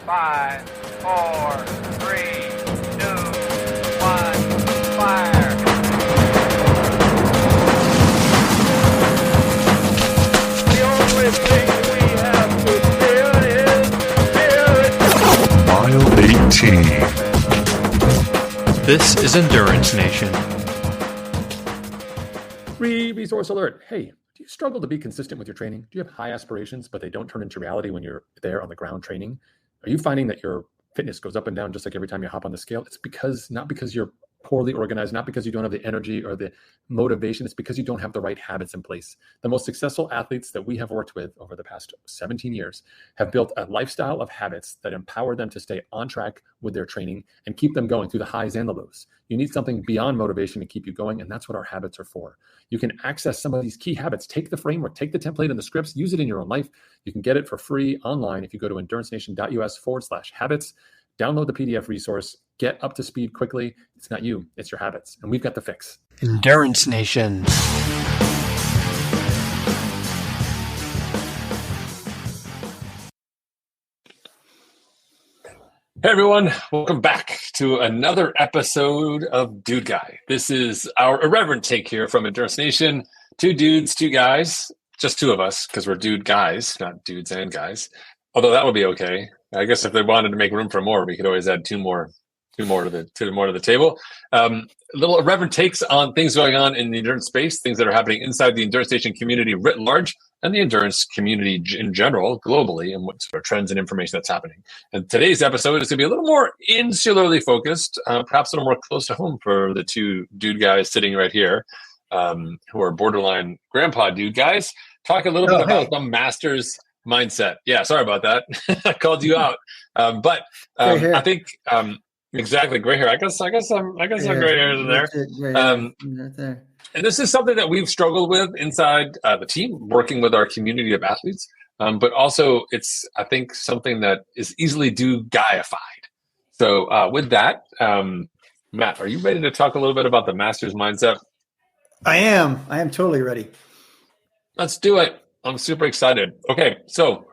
5, 4, 3, 2, 1, fire. The only thing we have to fear is fear. Mile 18. This is Endurance Nation. Resource alert. Hey, do you struggle to be consistent with your training? Do you have high aspirations, but they don't turn into reality when you're there on the ground training? Are you finding that your fitness goes up and down just like every time you hop on the scale? It's not because you're poorly organized, not because you don't have the energy or the motivation. It's because you don't have the right habits in place. The most successful athletes that we have worked with over the past 17 years have built a lifestyle of habits that empower them to stay on track with their training and keep them going through the highs and the lows. You need something beyond motivation to keep you going, and that's what our habits are for. You can access some of these key habits. Take the framework, take the template and the scripts, use it in your own life. You can get it for free online if you go to endurancenation.us/habits. Download the PDF resource, get up to speed quickly. It's not you, it's your habits. And we've got the fix. Endurance Nation. Hey everyone, welcome back to another episode of Dude Guy. This is our irreverent take here from Endurance Nation. Two dudes, two guys, just two of us because we're dude guys, not dudes and guys. Although that would be okay. I guess if they wanted to make room for more, we could always add two more to the table. Little irreverent takes on things going on in the endurance space, things that are happening inside the Endurance Nation community writ large, and the endurance community in general, globally, and what sort of trends and information that's happening. And today's episode is going to be a little more insularly focused, perhaps a little more close to home for the two dude guys sitting right here, who are borderline grandpa dude guys. Talk a little bit about the Masters mindset. Yeah, sorry about that. I called you out, but I think. Exactly, gray hair. I guess some gray hairs in there. And this is something that we've struggled with inside the team, working with our community of athletes. But also, it's I think something that is easily do-guyified. So with that, Matt, are you ready to talk a little bit about the Masters mindset? I am totally ready. Let's do it. I'm super excited. Okay, so.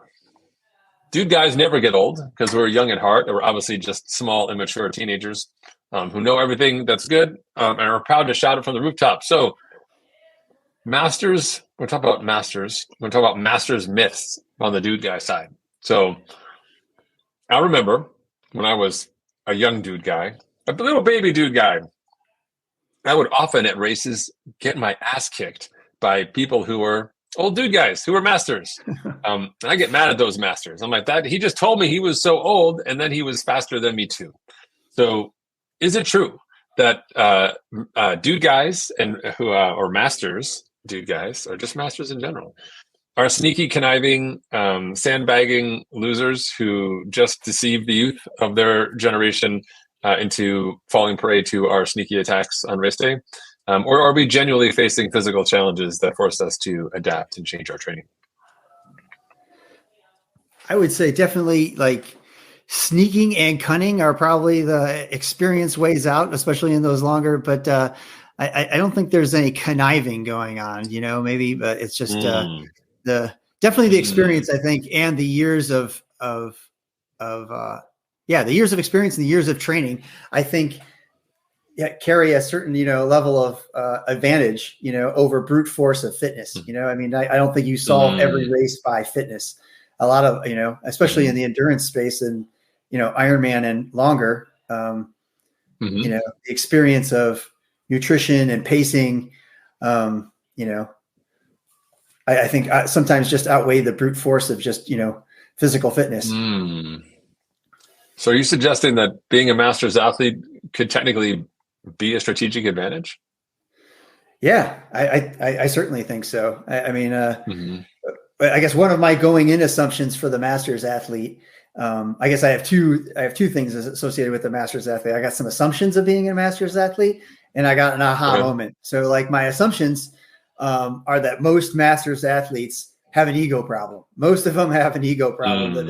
Dude guys never get old because we're young at heart. We're obviously just small, immature teenagers who know everything that's good and are proud to shout it from the rooftop. So Masters, we're talking about Masters. We're talking about Masters myths on the dude guy side. So I remember when I was a young dude guy, a little baby dude guy, I would often at races get my ass kicked by people who were old dude guys who were masters. And I get mad at those masters. I'm like, that he just told me he was so old and then he was faster than me too. So is it true that dude guys and who or masters, dude guys, or just masters in general, are sneaky, conniving, sandbagging losers who just deceive the youth of their generation into falling prey to our sneaky attacks on race day? Or are we genuinely facing physical challenges that force us to adapt and change our training? I would say definitely like sneaking and cunning are probably the experienced ways out, especially in those longer. But I don't think there's any conniving going on, maybe, but it's just the experience, I think, and the years of the years of experience and the years of training, I think, carry a certain, level of advantage, over brute force of fitness. I don't think you solve every race by fitness. A lot of, especially in the endurance space and, Ironman and longer, the experience of nutrition and pacing, I think sometimes just outweigh the brute force of just, physical fitness. So are you suggesting that being a Masters athlete could technically be a strategic advantage? Yeah, I certainly think so. I guess one of my going in assumptions for the Masters athlete, I guess I have two things associated with the Masters athlete. I got some assumptions of being a Masters athlete, and I got an aha moment. So like my assumptions are that most Masters athletes have an ego problem. Most of them have an ego problem that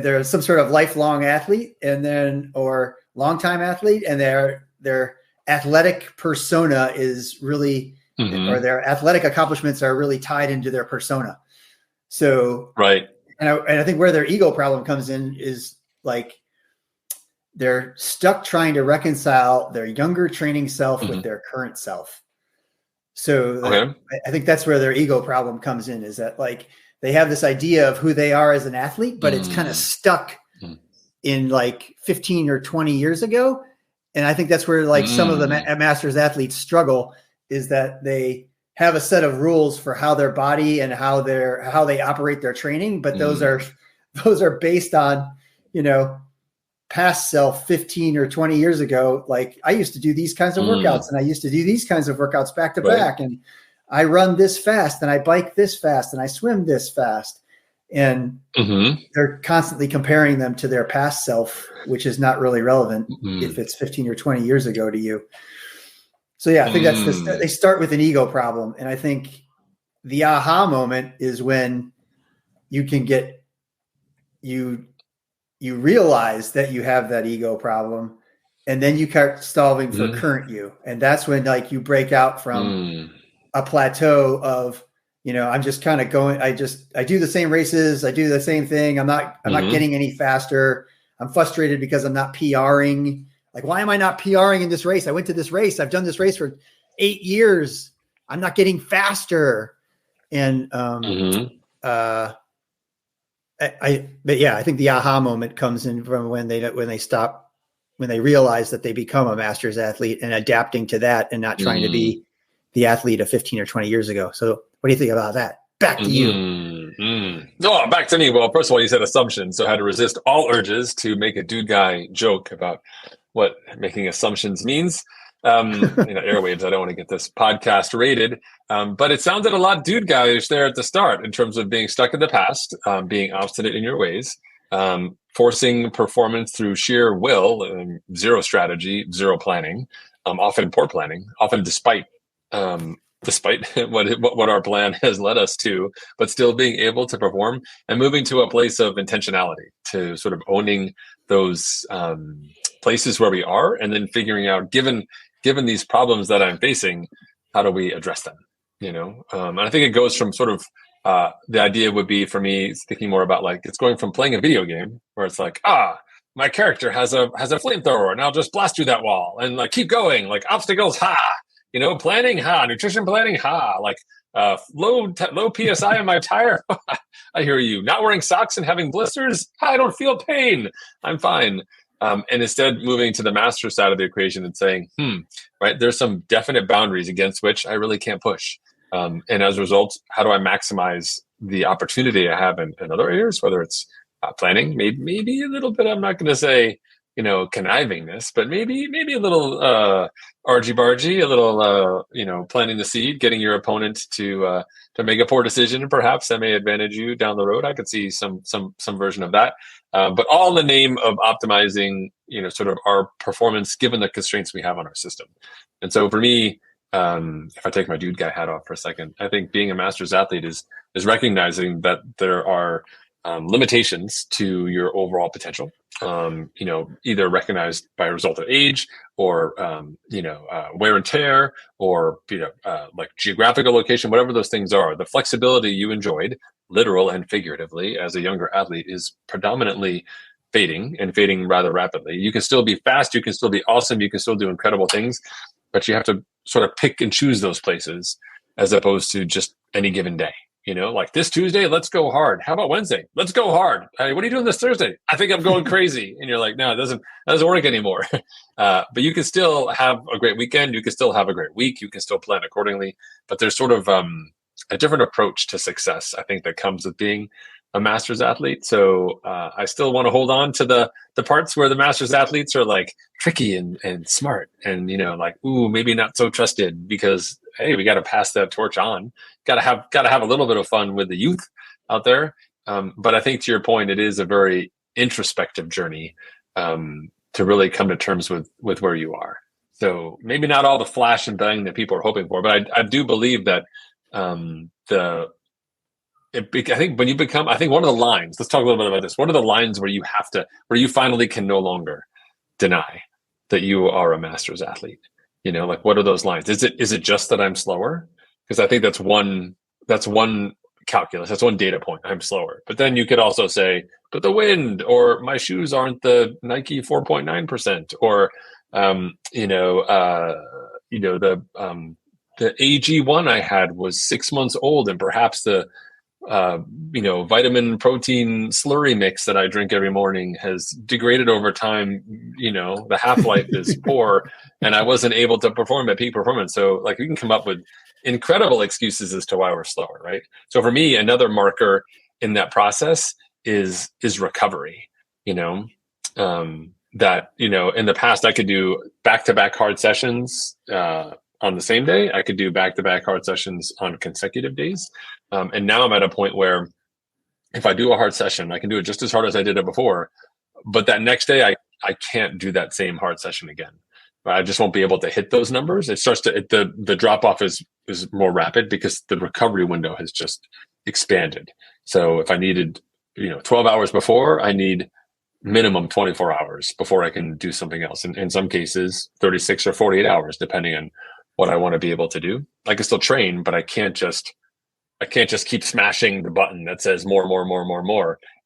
they're some sort of lifelong athlete or longtime athlete, and their athletic persona is really, or their athletic accomplishments are really tied into their persona. So, right. And I think where their ego problem comes in is like they're stuck trying to reconcile their younger training self with their current self. So I think that's where their ego problem comes in, is that like they have this idea of who they are as an athlete, but it's kind of stuck in like 15 or 20 years ago. And I think that's where like some of the masters athletes struggle, is that they have a set of rules for how their body and how they operate their training. But those are based on, past self 15 or 20 years ago. Like I used to do these kinds of workouts and I used to do these kinds of workouts back to back. And I run this fast and I bike this fast and I swim this fast. And they're constantly comparing them to their past self, which is not really relevant if it's 15 or 20 years ago to you. So yeah, I think they start with an ego problem. And I think the aha moment is when you can you realize that you have that ego problem, and then you start solving for current you. And that's when like you break out from a plateau of, I'm just kind of going, I do the same races. I do the same thing. I'm not getting any faster. I'm frustrated because I'm not PRing. Like, why am I not PRing in this race? I went to this race. I've done this race for 8 years. I'm not getting faster. And, I think the aha moment comes in from when they realize that they become a masters athlete and adapting to that and not trying to be the athlete of 15 or 20 years ago. So what do you think about that? Back to you. No, back to me. Well, first of all, you said assumptions. So I had to resist all urges to make a dude guy joke about what making assumptions means. Airwaves, I don't want to get this podcast rated. But it sounded a lot dude guyish there at the start in terms of being stuck in the past, being obstinate in your ways, forcing performance through sheer will, zero strategy, zero planning, often poor planning, often despite what our plan has led us to, but still being able to perform and moving to a place of intentionality, to sort of owning those places where we are, and then figuring out, given these problems that I'm facing, how do we address them? And I think it goes from sort of the idea would be for me thinking more about like it's going from playing a video game where it's like my character has a flamethrower and I'll just blast through that wall and like keep going, like obstacles, planning, nutrition planning, like low PSI on my tire. I hear you. Not wearing socks and having blisters. I don't feel pain. I'm fine. And instead moving to the master side of the equation and saying, right, there's some definite boundaries against which I really can't push. And as a result, how do I maximize the opportunity I have in other areas, whether it's planning, maybe a little bit, I'm not going to say, connivingness, but maybe a little argy-bargy, a little, planting the seed, getting your opponent to make a poor decision, and perhaps that may advantage you down the road. I could see some version of that. But all in the name of optimizing, sort of our performance given the constraints we have on our system. And so for me, if I take my dude guy hat off for a second, I think being a master's athlete is recognizing that there are limitations to your overall potential. Either recognized by a result of age or, wear and tear or, like geographical location, whatever those things are. The flexibility you enjoyed, literal and figuratively, as a younger athlete is predominantly fading rather rapidly. You can still be fast, you can still be awesome, you can still do incredible things, but you have to sort of pick and choose those places as opposed to just any given day. Like this Tuesday, let's go hard. How about Wednesday? Let's go hard. Hey, what are you doing this Thursday? I think I'm going crazy. And you're like, no, it doesn't work anymore. But you can still have a great weekend. You can still have a great week. You can still plan accordingly. But there's sort of a different approach to success, I think, that comes with being a master's athlete. So I still want to hold on to the parts where the master's athletes are like tricky and smart and, like, ooh, maybe not so trusted because, hey, we got to pass that torch on. Got to have a little bit of fun with the youth out there. But I think to your point, it is a very introspective journey to really come to terms with where you are. So maybe not all the flash and bang that people are hoping for, but I do believe that I think when you become, I think one of the lines, let's talk a little bit about this. What are the lines where you finally can no longer deny that you are a master's athlete? Like what are those lines? Is it just that I'm slower? Because I think that's one calculus. That's one data point. I'm slower. But then you could also say, but the wind, or my shoes aren't the Nike 4.9%, or the AG1 I had was 6 months old, and perhaps the vitamin protein slurry mix that I drink every morning has degraded over time. The half-life is poor, and I wasn't able to perform at peak performance. So like we can come up with incredible excuses as to why we're slower, right? So for me, another marker in that process is recovery. That in the past I could do back-to-back hard sessions on the same day. I could do back-to-back hard sessions on consecutive days. And now I'm at a point where if I do a hard session, I can do it just as hard as I did it before. But that next day, I can't do that same hard session again. I just won't be able to hit those numbers. It starts to the drop off is more rapid because the recovery window has just expanded. So if I needed 12 hours before, I need minimum 24 hours before I can do something else. And in some cases, 36 or 48 hours, depending on what I want to be able to do. I can still train, but I can't just keep smashing the button that says more.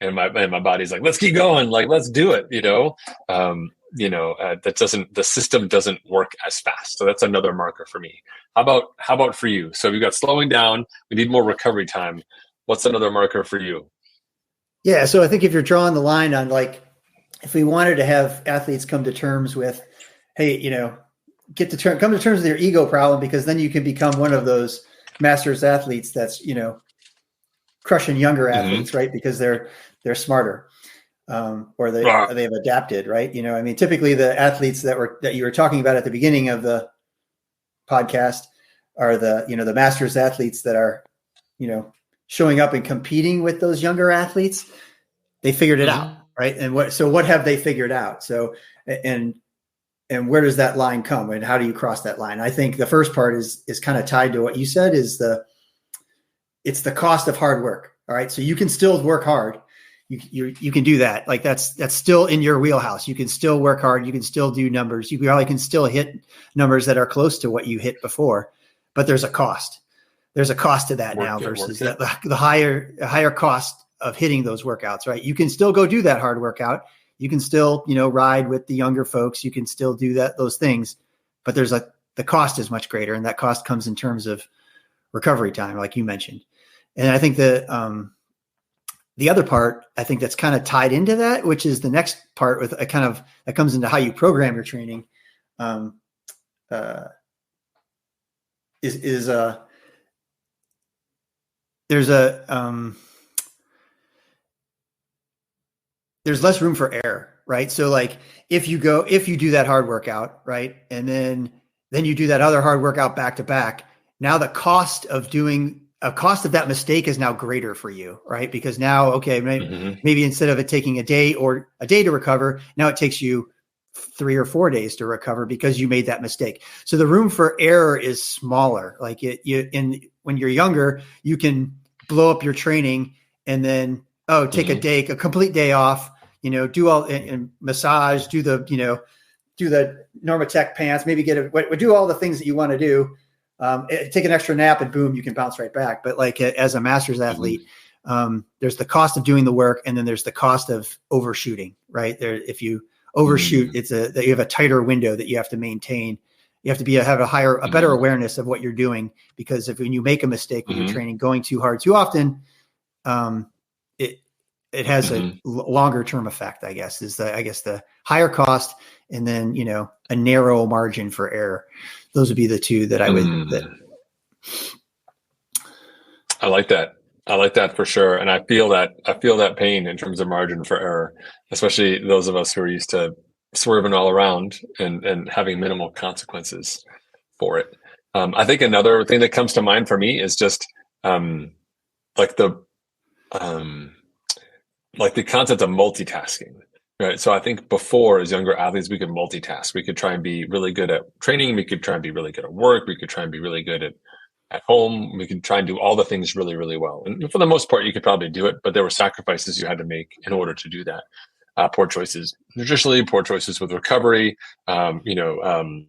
And my body's like, let's keep going. Like, let's do it. The system doesn't work as fast. So that's another marker for me. How about for you? So we've got slowing down. We need more recovery time. What's another marker for you? Yeah. So I think if you're drawing the line on, like, if we wanted to have athletes come to terms with, hey, come to terms with your ego problem, because then you can become one of those masters athletes that's, crushing younger athletes, right? Because they're smarter, or they've adapted, right? Typically the athletes that you were talking about at the beginning of the podcast are the masters athletes that are, showing up and competing with those younger athletes. They figured it out, right? And what have they figured out? So, and where does that line come, and how do you cross that line? I think the first part is kind of tied to what you said, it's the cost of hard work. All right. So you can still work hard. You can do that. Like that's still in your wheelhouse. You can still work hard. You can still do numbers. You probably can still hit numbers that are close to what you hit before, but there's a cost. There's a cost to that now versus the higher cost of hitting those workouts, right? You can still go do that hard workout. You can still, ride with the younger folks. You can still do those things, but the cost is much greater. And that cost comes in terms of recovery time, like you mentioned. And I think the other part, I think that's kind of tied into that, which is the next part with that comes into how you program your training, there's less room for error, right? So like if you do that hard workout, right, and then you do that other hard workout back to back, now the cost of that mistake is now greater for you, right? Because now, okay, maybe instead of it taking a day to recover, now it takes you 3 or 4 days to recover because you made that mistake. So the room for error is smaller. Like when you're younger, you can blow up your training and then take a complete day off. Do all and massage, do the Normatec pants, maybe do all the things that you want to do. Take an extra nap and boom, you can bounce right back. But like as a masters athlete, there's the cost of doing the work, and then there's the cost of overshooting, right? If you overshoot, that you have a tighter window that you have to maintain. You have to have a better awareness of what you're doing, because when you make a mistake with your training, going too hard too often, it has a longer term effect, I guess, is the higher cost, and then, a narrow margin for error. Those would be the two that I would, I like that. I like that for sure. And I feel that pain in terms of margin for error, especially those of us who are used to swerving all around and having minimal consequences for it. I think another thing that comes to mind for me is just like the concept of multitasking, right? So I think before, as younger athletes, we could multitask. We could try and be really good at training. We could try and be really good at work. We could try and be really good at home. We could try and do all the things really, really well. And for the most part, you could probably do it, but there were sacrifices you had to make in order to do that. Poor choices nutritionally, poor choices with recovery, riding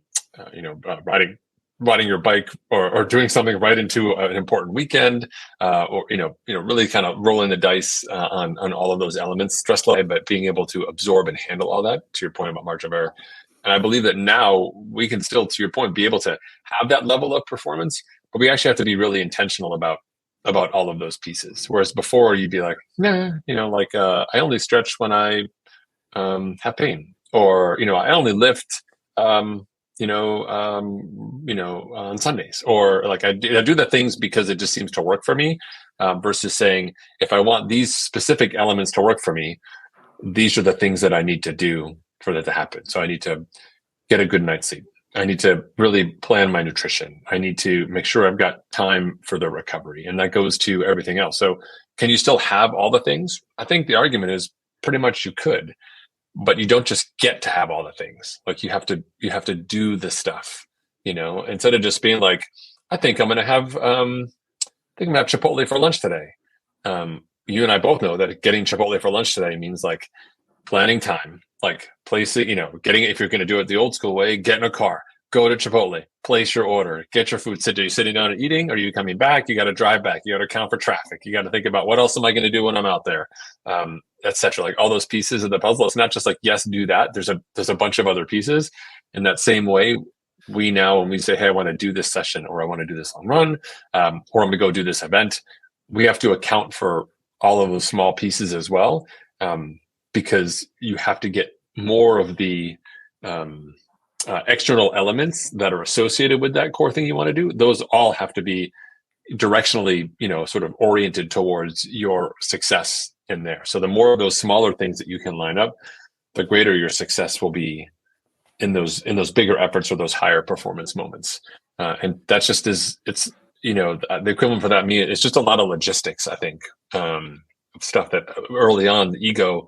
riding your bike or doing something right into an important weekend, or really kind of rolling the dice on all of those elements, stress level, but being able to absorb and handle all that. To your point about margin of error, and I believe that now we can still, to your point, be able to have that level of performance, but we actually have to be really intentional about all of those pieces. Whereas before, you'd be like, nah, I only stretch when I have pain, or I only lift. On Sundays, or like I do the things because it just seems to work for me, versus saying, if I want these specific elements to work for me, these are the things that I need to do for that to happen. So I need to get a good night's sleep. I need to really plan my nutrition. I need to make sure I've got time for the recovery, and that goes to everything else. So can you still have all the things? I think the argument is pretty much you could, but you don't just get to have all the things. Like you have to do the stuff, instead of just being like, I think I'm going to have Chipotle for lunch today. You and I both know that getting Chipotle for lunch today means like planning time, like place it, getting it. If you're going to do it the old school way, get in a car, go to Chipotle, place your order, get your food. Are you sitting down and eating? Or are you coming back? You got to drive back. You got to account for traffic. You got to think about what else am I going to do when I'm out there, etc. Like all those pieces of the puzzle. It's not just like, yes, do that. There's a bunch of other pieces. In that same way, we now, when we say, hey, I want to do this session, or I want to do this long run, or I'm going to go do this event, we have to account for all of those small pieces as well, because you have to get more of the external elements that are associated with that core thing you want to do. Those all have to be directionally, sort of oriented towards your success in there. So the more of those smaller things that you can line up, the greater your success will be in those bigger efforts or those higher performance moments. And that's just the equivalent for that. It's just a lot of logistics, I think, stuff that early on the ego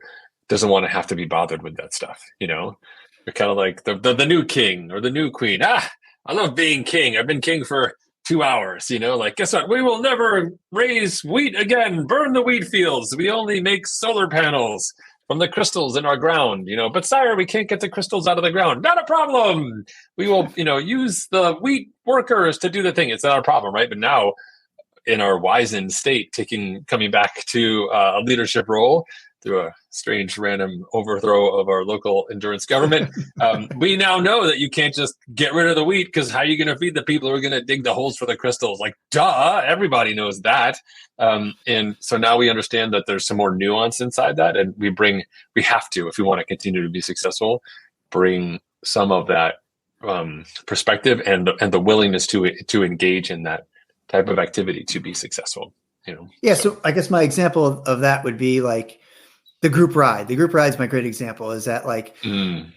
doesn't want to have to be bothered with that stuff. You're kind of like the new king or the new queen. I love being king. I've been king for 2 hours, like, guess what? We will never raise wheat again, burn the wheat fields. We only make solar panels from the crystals in our ground, but sire, we can't get the crystals out of the ground. Not a problem. We will, use the wheat workers to do the thing. It's not a problem, right? But now in our wizened state, coming back to a leadership role through a strange random overthrow of our local endurance government, we now know that you can't just get rid of the wheat, because how are you going to feed the people who are going to dig the holes for the crystals? Like, duh, everybody knows that. And so now we understand that there's some more nuance inside that, and we have to, if we want to continue to be successful, bring some of that perspective and the willingness to engage in that type of activity to be successful. Yeah. So I guess my example of that would be like the group ride. The group ride is my great example. Is that like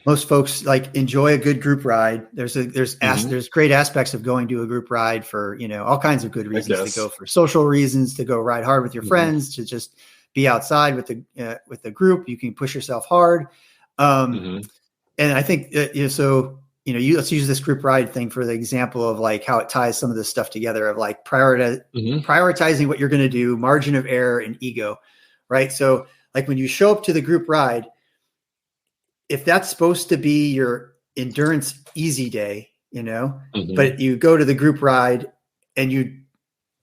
most folks like enjoy a good group ride. There's great aspects of going to a group ride for all kinds of good reasons. To go for social reasons, to go ride hard with your friends, to just be outside with the group. You can push yourself hard, and I think let's use this group ride thing for the example of like how it ties some of this stuff together of like prioritizing what you're going to do, margin of error, and ego, right? So like when you show up to the group ride, if that's supposed to be your endurance easy day, but you go to the group ride and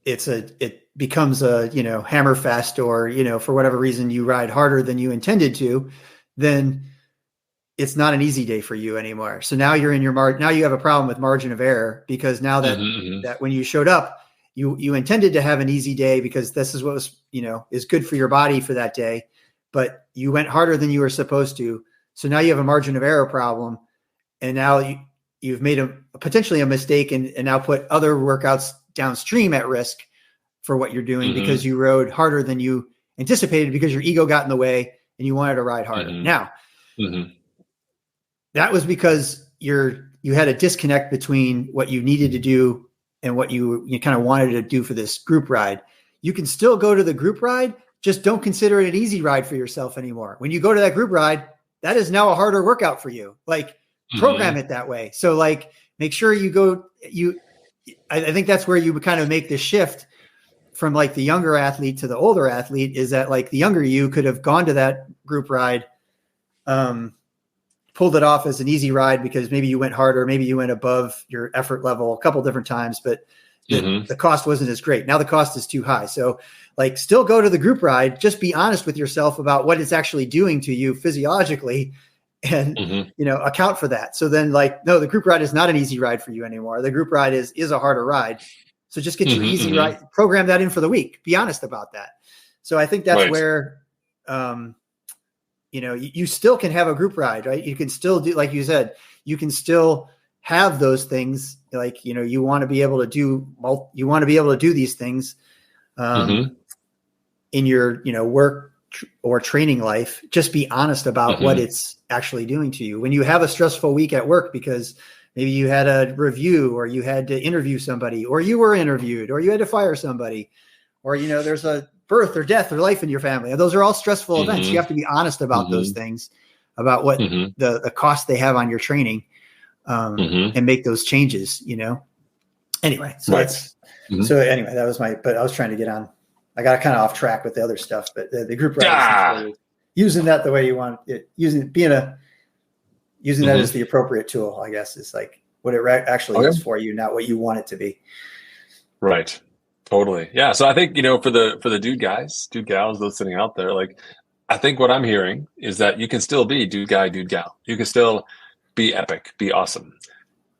it becomes a, hammer fest, or, for whatever reason you ride harder than you intended to, then it's not an easy day for you anymore. So now you're in now you have a problem with margin of error, because now that, that when you showed up, you intended to have an easy day because this is what was, is good for your body for that day, but you went harder than you were supposed to. So now you have a margin of error problem. And now you've made potentially a mistake and now put other workouts downstream at risk for what you're doing because you rode harder than you anticipated because your ego got in the way and you wanted to ride harder. Now, that was because you had a disconnect between what you needed to do and what you kind of wanted to do for this group ride. You can still go to the group ride, just don't consider it an easy ride for yourself anymore. When you go to that group ride, that is now a harder workout for you. Like program it that way. So like make sure you go, I think that's where you kind of make the shift from like the younger athlete to the older athlete, is that like the younger you could have gone to that group ride pulled it off as an easy ride because maybe you went harder, maybe you went above your effort level a couple different times, but the cost wasn't as great. Now the cost is too high. So like still go to the group ride, just be honest with yourself about what it's actually doing to you physiologically and, account for that. So then like, no, the group ride is not an easy ride for you anymore. The group ride is a harder ride. So just get your easy ride, program that in for the week. Be honest about that. So I think that's where, you still can have a group ride, right? You can still do, like you said, you can still have those things. Like, you want to be able to do these things in your, work or training life. Just be honest about what it's actually doing to you. When you have a stressful week at work, because maybe you had a review or you had to interview somebody or you were interviewed or you had to fire somebody or, there's a birth or death or life in your family. And those are all stressful events. You have to be honest about those things, about what the cost they have on your training, and make those changes, Anyway, so anyway, that was but I was trying to get on. I got kind of off track with the other stuff, but the group ride, using that the way you want it, using that as the appropriate tool, I guess, is like what it actually is for you, not what you want it to be. Right. Totally. Yeah. So I think, for the dude guys, dude gals listening out there, like, I think what I'm hearing is that you can still be dude guy, dude gal. You can still be epic, be awesome,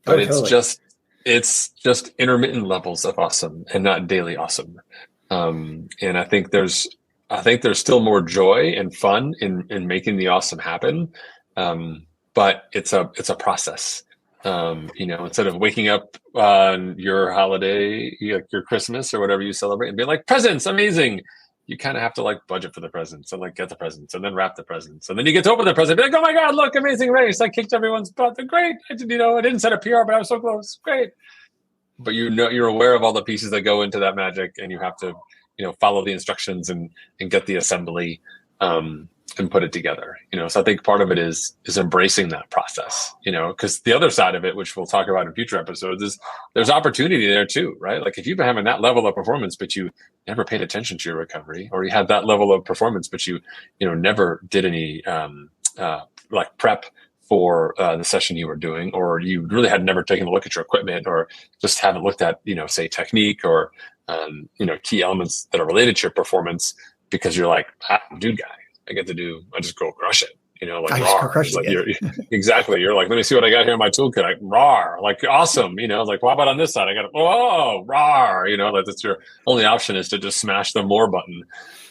but it's just intermittent levels of awesome and not daily awesome. And I think there's still more joy and fun in making the awesome happen. But it's a process. Instead of waking up on your holiday, your Christmas or whatever you celebrate and be like, presents, amazing. You kind of have to like budget for the presents and like get the presents and then wrap the presents. And then you get to open the present, be like, oh my God, look, amazing race. I kicked everyone's butt. They're great. I didn't set a PR, but I was so close. Great. But you're aware of all the pieces that go into that magic and you have to, follow the instructions and get the assembly, and put it together, So I think part of it is embracing that process, because the other side of it, which we'll talk about in future episodes, is there's opportunity there too, right? Like if you've been having that level of performance, but you never paid attention to your recovery, or you had that level of performance, but you never did any like prep for the session you were doing, or you really had never taken a look at your equipment, or just haven't looked at, say technique or key elements that are related to your performance, because you're like, I'm a dude guy. I just go crush it, exactly. You're like, let me see what I got here in my toolkit. Like, rawr, like awesome. Like, what about on this side? I got rawr, like that's your only option is to just smash the more button.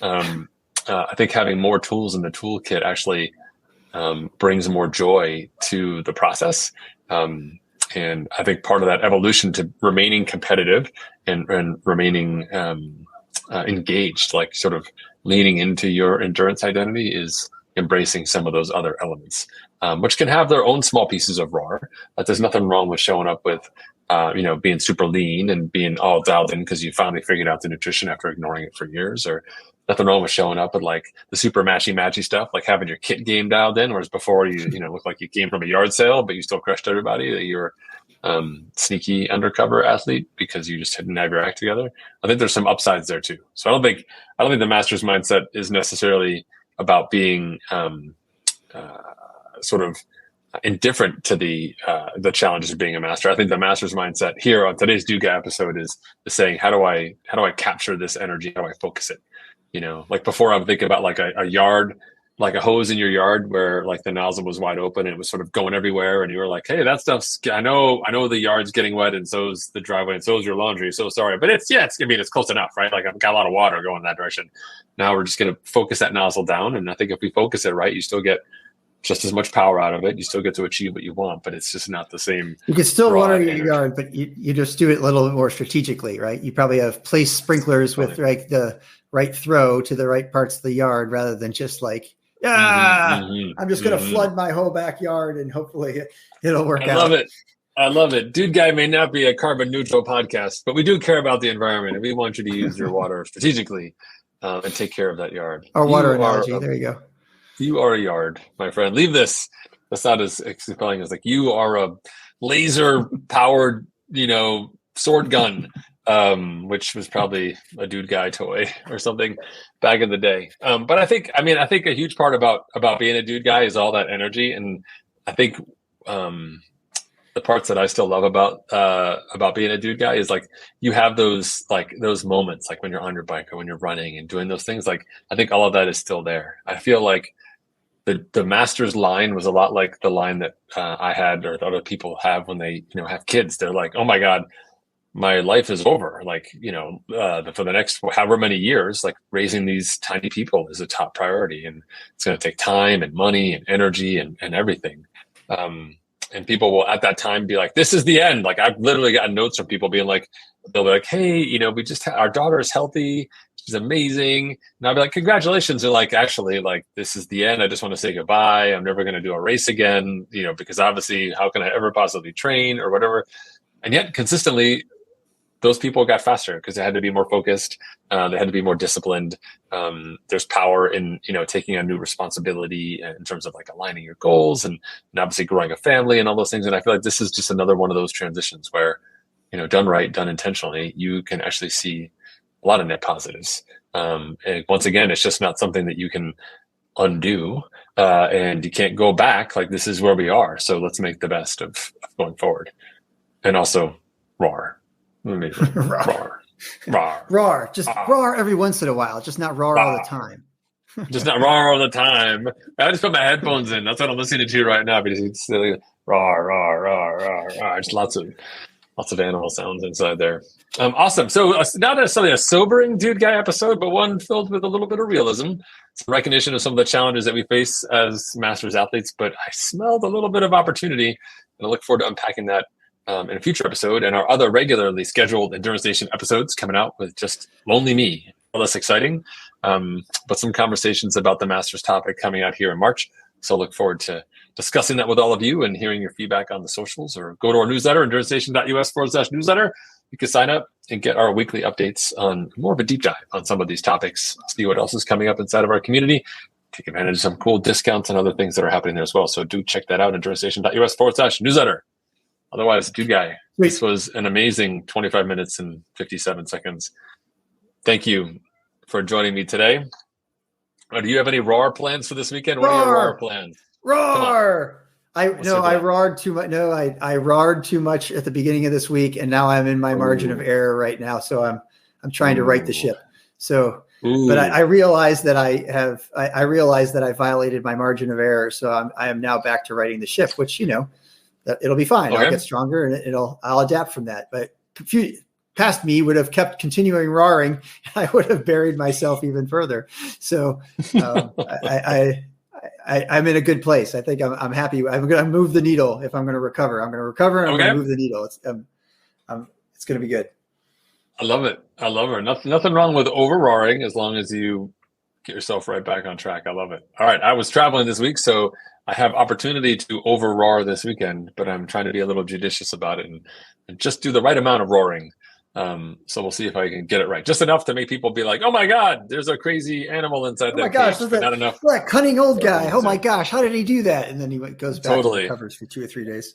I think having more tools in the toolkit actually brings more joy to the process. And I think part of that evolution to remaining competitive and remaining engaged, like sort of leaning into your endurance identity, is embracing some of those other elements, which can have their own small pieces of raw. But there's nothing wrong with showing up with, being super lean and being all dialed in because you finally figured out the nutrition after ignoring it for years, or nothing wrong with showing up with like the super matchy stuff, like having your kit game dialed in, whereas before you look like you came from a yard sale, but you still crushed everybody, that you're sneaky undercover athlete because you just didn't have your act together. I think there's some upsides there too. So I don't think the master's mindset is necessarily about being sort of indifferent to the challenges of being a master. I think the master's mindset here on today's Dude Guy episode is saying, how do I capture this energy? How do I focus it? Like before I would think about like a yard, like a hose in your yard where like the nozzle was wide open and it was sort of going everywhere. And you were like, hey, that stuff's, I know the yard's getting wet and so's the driveway and so's your laundry. So sorry, but it's close enough, right? Like I've got a lot of water going that direction. Now we're just going to focus that nozzle down. And I think if we focus it right, you still get just as much power out of it. You still get to achieve what you want, but it's just not the same. You can still water your yard, but you just do it a little bit more strategically, right? You probably have placed sprinklers with like the right throw to the right parts of the yard rather than just like, I'm just going to flood my whole backyard and hopefully it'll work out. I love it. Dude Guy may not be a carbon neutral podcast, but we do care about the environment and we want you to use your water strategically and take care of that yard. Our water analogy. There you go. You are a yard, my friend. Leave this. That's not as compelling as like you are a laser powered, sword gun, which was probably a Dude Guy toy or something back in the day. But I think a huge part about being a dude guy is all that energy. And I think the parts that I still love about being a dude guy is like you have those moments like when you're on your bike or when you're running and doing those things. Like I think all of that is still there. I feel like the master's line was a lot like the line that I had or other people have when they have kids. They're like, oh my God, my life is over. Like for the next however many years, like raising these tiny people is a top priority, and it's going to take time and money and energy and everything. And people will at that time be like, this is the end. Like I've literally gotten notes from people being like, they'll be like, hey, we just our daughter is healthy. She's amazing. And I'll be like, congratulations. They're like, actually, like, this is the end. I just want to say goodbye. I'm never going to do a race again, because obviously how can I ever possibly train or whatever? And yet consistently, those people got faster because they had to be more focused. They had to be more disciplined. There's power in, taking a new responsibility in terms of like aligning your goals and obviously growing a family and all those things. And I feel like this is just another one of those transitions where, done right, done intentionally, you can actually see a lot of net positives. And once again, it's just not something that you can undo and you can't go back. Like this is where we are. So let's make the best of going forward. And also roar. Roar. Just roar every once in a while, just not roar all the time. Just not roar all the time. I just put my headphones in. That's what I'm listening to right now because it's silly. Roar, roar, roar, roar, roar. Just lots of animal sounds inside there. Awesome. So not necessarily a sobering dude guy episode, but one filled with a little bit of realism, some recognition of some of the challenges that we face as masters athletes. But I smelled a little bit of opportunity, and I look forward to unpacking that in a future episode, and our other regularly scheduled Endurance Nation episodes coming out with just lonely me. Less exciting, but some conversations about the Masters topic coming out here in March. So look forward to discussing that with all of you and hearing your feedback on the socials, or go to our newsletter, endurancenation.us/newsletter. You can sign up and get our weekly updates on more of a deep dive on some of these topics, see what else is coming up inside of our community, take advantage of some cool discounts and other things that are happening there as well. So do check that out, endurancenation.us/newsletter. Otherwise, dude guy, this was an amazing 25 minutes and 57 seconds. Thank you for joining me today. Do you have any roar plans for this weekend? What are your roar plans? Roar! I roared too much. No, I roared too much at the beginning of this week, and now I'm in my margin of error right now. So I'm trying to right the ship. So, but I realize that I realize that I violated my margin of error. So I am now back to righting the ship, which that it'll be fine. Okay. I'll get stronger, and I'll adapt from that. But past me would have kept continuing roaring. I would have buried myself even further. So I'm in a good place. I think I'm happy. I'm going to move the needle if I'm going to recover. I'm going to recover and I'm going to move the needle. It's going to be good. I love it. I love her. Nothing wrong with over roaring as long as you get yourself right back on track. I love it. All right. I was traveling this week, so I have opportunity to over roar this weekend, but I'm trying to be a little judicious about it and just do the right amount of roaring. So we'll see if I can get it right. Just enough to make people be like, oh my God, there's a crazy animal inside that cage. Not enough. That cunning old guy. Oh my gosh, how did he do that? And then he goes back and recovers for 2 or 3 days.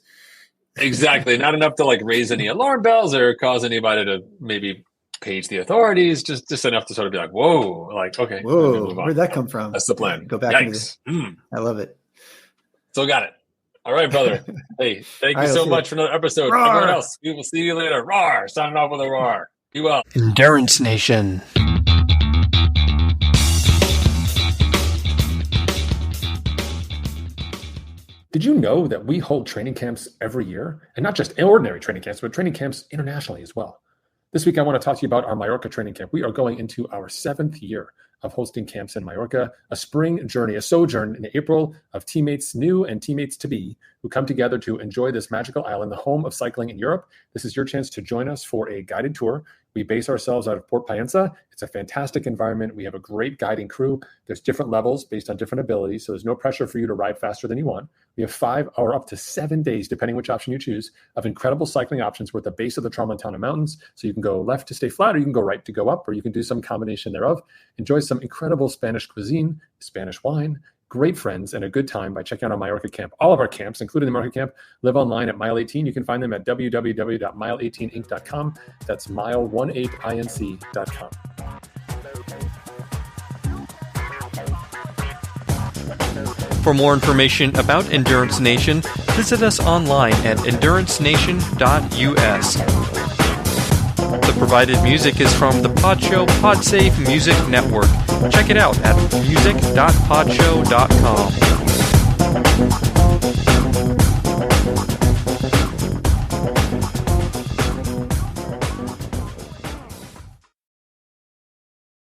Exactly. Not enough to like raise any alarm bells or cause anybody to maybe page the authorities. Just enough to sort of be like, whoa, like, okay. Whoa, where'd that come from? That's the plan. Go back. I love it. So got it. All right, brother. Hey, thank you so much for another episode. Roar. Everyone else, we will see you later. Roar. Signing off with a roar. Be well. Endurance Nation. Did you know that we hold training camps every year? And not just ordinary training camps, but training camps internationally as well. This week, I want to talk to you about our Mallorca training camp. We are going into our 7th year of hosting camps in Mallorca, a spring journey, a sojourn in April of teammates new and teammates to be who come together to enjoy this magical island, the home of cycling in Europe. This is your chance to join us for a guided tour. We base ourselves out of Port Paenza. It's a fantastic environment. We have a great guiding crew. There's different levels based on different abilities, so there's no pressure for you to ride faster than you want. We have 5 or up to 7 days, depending which option you choose, of incredible cycling options. We're at the base of the Tramontana Mountains, so you can go left to stay flat, or you can go right to go up, or you can do some combination thereof. Enjoy some incredible Spanish cuisine, Spanish wine, great friends, and a good time by checking out our Mallorca camp. All of our camps, including the Mallorca camp, live online at Mile 18. You can find them at www.mile18inc.com. That's mile18inc.com. For more information about Endurance Nation, visit us online at endurancenation.us. The provided music is from the Podshow Podsafe Music Network. Check it out at music.podshow.com.